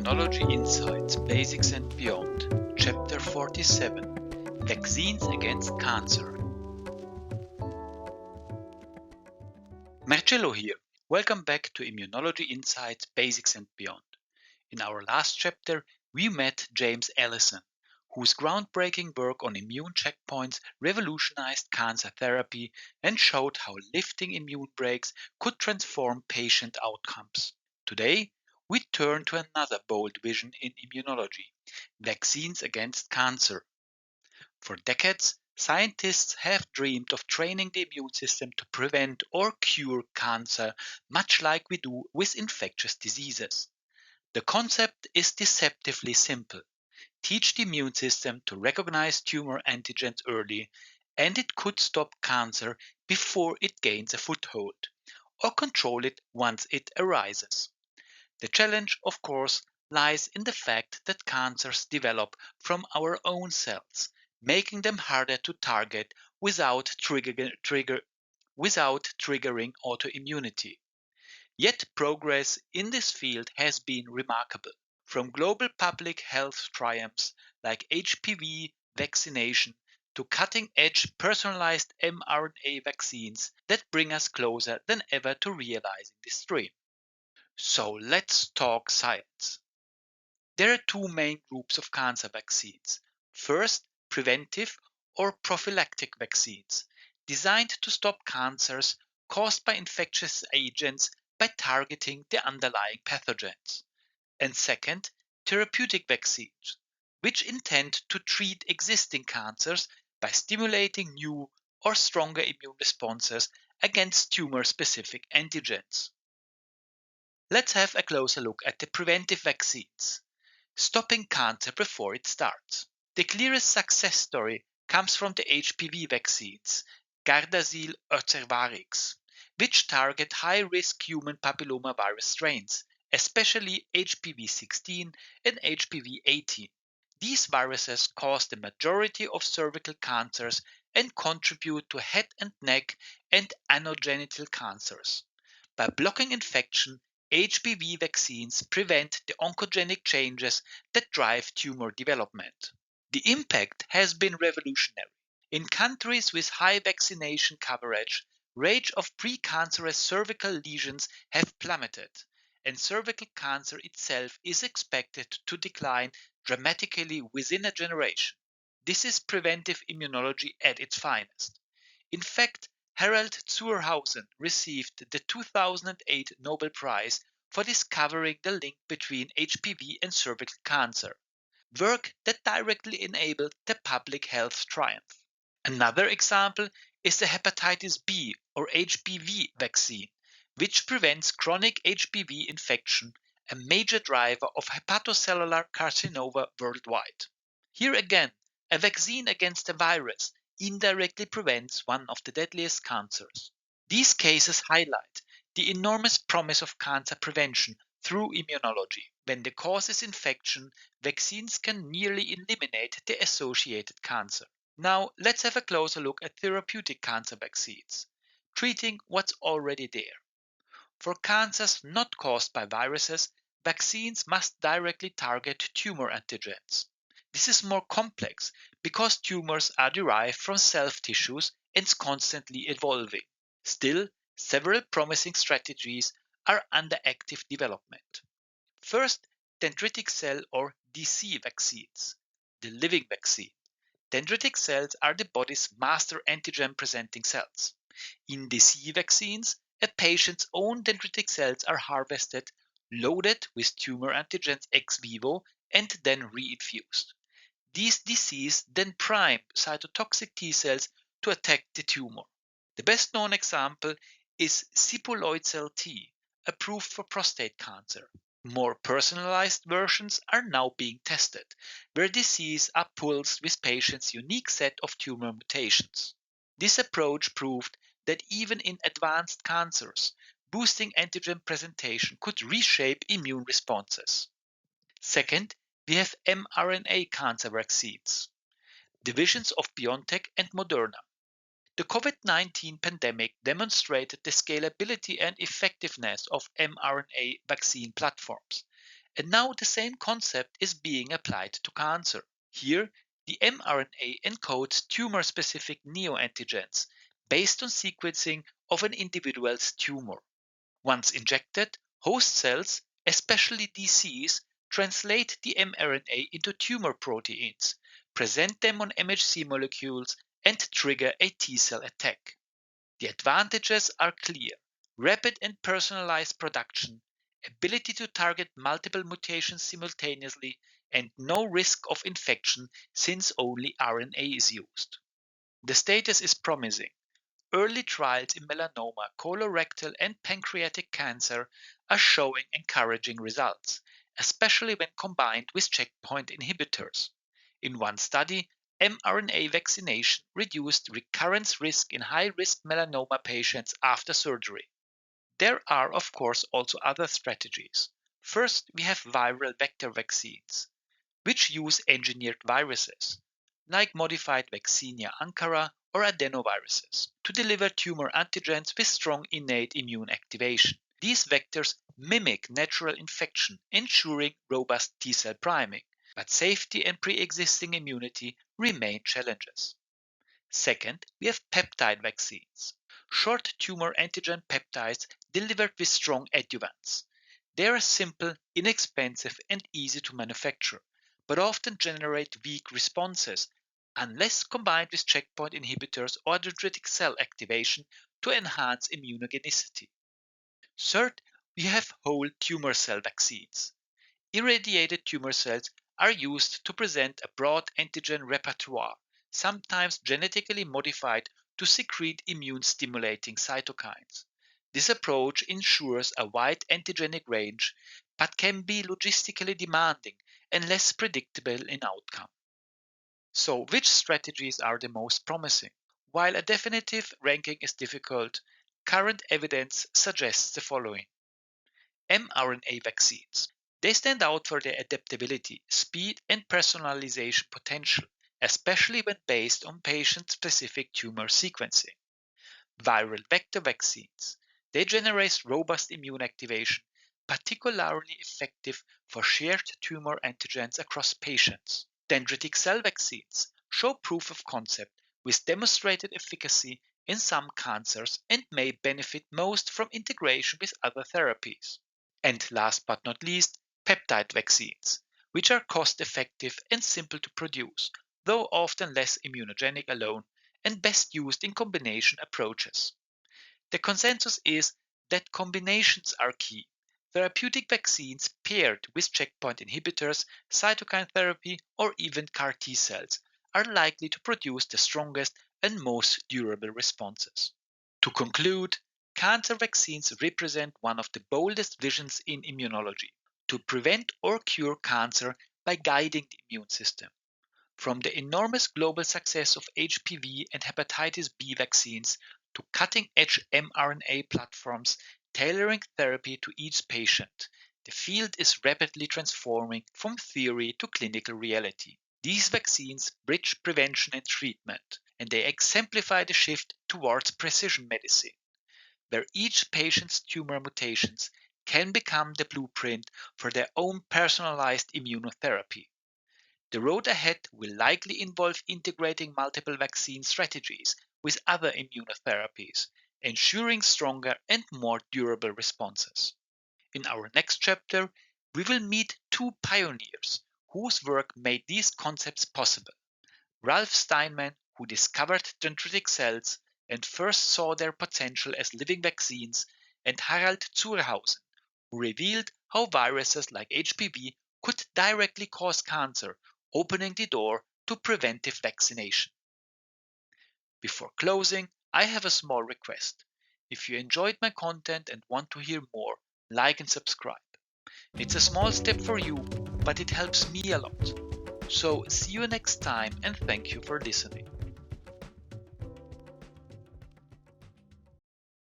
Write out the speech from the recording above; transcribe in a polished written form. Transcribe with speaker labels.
Speaker 1: Immunology Insights, Basics and Beyond, Chapter 47, Vaccines Against Cancer. Marcello here. Welcome back to Immunology Insights, Basics and Beyond. In our last chapter, we met James Allison, whose groundbreaking work on immune checkpoints revolutionized cancer therapy and showed how lifting immune brakes could transform patient outcomes. Today, we turn to another bold vision in immunology: vaccines against cancer. For decades, scientists have dreamed of training the immune system to prevent or cure cancer, much like we do with infectious diseases. The concept is deceptively simple. Teach the immune system to recognize tumor antigens early, and it could stop cancer before it gains a foothold, or control it once it arises. The challenge, of course, lies in the fact that cancers develop from our own cells, making them harder to target without triggering autoimmunity. Yet progress in this field has been remarkable. From global public health triumphs like HPV vaccination to cutting edge personalized mRNA vaccines that bring us closer than ever to realizing this dream. So let's talk science. There are two main groups of cancer vaccines. First, preventive or prophylactic vaccines, designed to stop cancers caused by infectious agents by targeting the underlying pathogens. And second, therapeutic vaccines, which intend to treat existing cancers by stimulating new or stronger immune responses against tumor specific antigens. Let's have a closer look at the preventive vaccines, stopping cancer before it starts. The clearest success story comes from the HPV vaccines, Gardasil Cervarix, which target high-risk human papillomavirus strains, especially HPV-16 and HPV-18. These viruses cause the majority of cervical cancers and contribute to head and neck and anogenital cancers. By blocking infection, HPV vaccines prevent the oncogenic changes that drive tumor development. The impact has been revolutionary. In countries with high vaccination coverage, rates of precancerous cervical lesions have plummeted, and cervical cancer itself is expected to decline dramatically within a generation. This is preventive immunology at its finest. In fact, Harald Zurhausen received the 2008 Nobel Prize for discovering the link between HPV and cervical cancer, work that directly enabled the public health triumph. Another example is the hepatitis B or HBV vaccine, which prevents chronic HBV infection, a major driver of hepatocellular carcinoma worldwide. Here again, a vaccine against a virus indirectly prevents one of the deadliest cancers. These cases highlight the enormous promise of cancer prevention through immunology. When the cause is infection, vaccines can nearly eliminate the associated cancer. Now, let's have a closer look at therapeutic cancer vaccines, treating what's already there. For cancers not caused by viruses, vaccines must directly target tumor antigens. This is more complex because tumors are derived from self tissues and constantly evolving. Still, several promising strategies are under active development. First, dendritic cell or DC vaccines, the living vaccine. Dendritic cells are the body's master antigen presenting cells. In DC vaccines, a patient's own dendritic cells are harvested, loaded with tumor antigens ex vivo, and then reinfused. These DCs then prime cytotoxic T cells to attack the tumor. The best known example is Sipuloid cell T, approved for prostate cancer. More personalized versions are now being tested, where DCs are pulsed with patients' unique set of tumor mutations. This approach proved that even in advanced cancers, boosting antigen presentation could reshape immune responses. Second, we have mRNA cancer vaccines, divisions of BioNTech and Moderna. The COVID-19 pandemic demonstrated the scalability and effectiveness of mRNA vaccine platforms, And now the same concept is being applied to cancer. Here, the mRNA encodes tumor specific neoantigens based on sequencing of an individual's tumor. Once injected, host cells, especially DCs, translate the mRNA into tumor proteins, present them on MHC molecules, and trigger a T cell attack. The advantages are clear: rapid and personalized production, ability to target multiple mutations simultaneously, and no risk of infection since only RNA is used. The status is promising. Early trials in melanoma, colorectal, and pancreatic cancer are showing encouraging results, especially when combined with checkpoint inhibitors. In one study, mRNA vaccination reduced recurrence risk in high risk melanoma patients after surgery. There are, of course, also other strategies. First, we have viral vector vaccines, which use engineered viruses, like modified Vaccinia ankara or adenoviruses, to deliver tumor antigens with strong innate immune activation. These vectors mimic natural infection, ensuring robust T cell priming, but safety and pre existing immunity remain challenges. Second, we have peptide vaccines, short tumor antigen peptides delivered with strong adjuvants. They are simple, inexpensive, and easy to manufacture, but often generate weak responses unless combined with checkpoint inhibitors or dendritic cell activation to enhance immunogenicity. Third, we have whole tumor cell vaccines. Irradiated tumor cells are used to present a broad antigen repertoire, sometimes genetically modified to secrete immune stimulating cytokines. This approach ensures a wide antigenic range but can be logistically demanding and less predictable in outcome. So, which strategies are the most promising? While a definitive ranking is difficult, current evidence suggests the following: mRNA vaccines. They stand out for their adaptability, speed, and personalization potential, especially when based on patient specific tumor sequencing. Viral vector vaccines. They generate robust immune activation, particularly effective for shared tumor antigens across patients. Dendritic cell vaccines show proof of concept with demonstrated efficacy in some cancers and may benefit most from integration with other therapies. And last but not least, peptide vaccines, which are cost effective and simple to produce, though often less immunogenic alone and best used in combination approaches. The consensus is that combinations are key. Therapeutic vaccines paired with checkpoint inhibitors, cytokine therapy, or even CAR T cells are likely to produce the strongest and most durable responses. To conclude, cancer vaccines represent one of the boldest visions in immunology: to prevent or cure cancer by guiding the immune system. From the enormous global success of HPV and hepatitis B vaccines to cutting edge mRNA platforms tailoring therapy to each patient, the field is rapidly transforming from theory to clinical reality. These vaccines bridge prevention and treatment, and they exemplify the shift towards precision medicine, where each patient's tumor mutations can become the blueprint for their own personalized immunotherapy. The road ahead will likely involve integrating multiple vaccine strategies with other immunotherapies, ensuring stronger and more durable responses. In our next chapter, we will meet two pioneers whose work made these concepts possible: Ralph Steinman, who discovered dendritic cells and first saw their potential as living vaccines, and Harald Zurhausen, who revealed how viruses like HPV could directly cause cancer, opening the door to preventive vaccination. Before closing, I have a small request. If you enjoyed my content and want to hear more, like and subscribe. It's a small step for you, but it helps me a lot. So, see you next time and thank you for listening.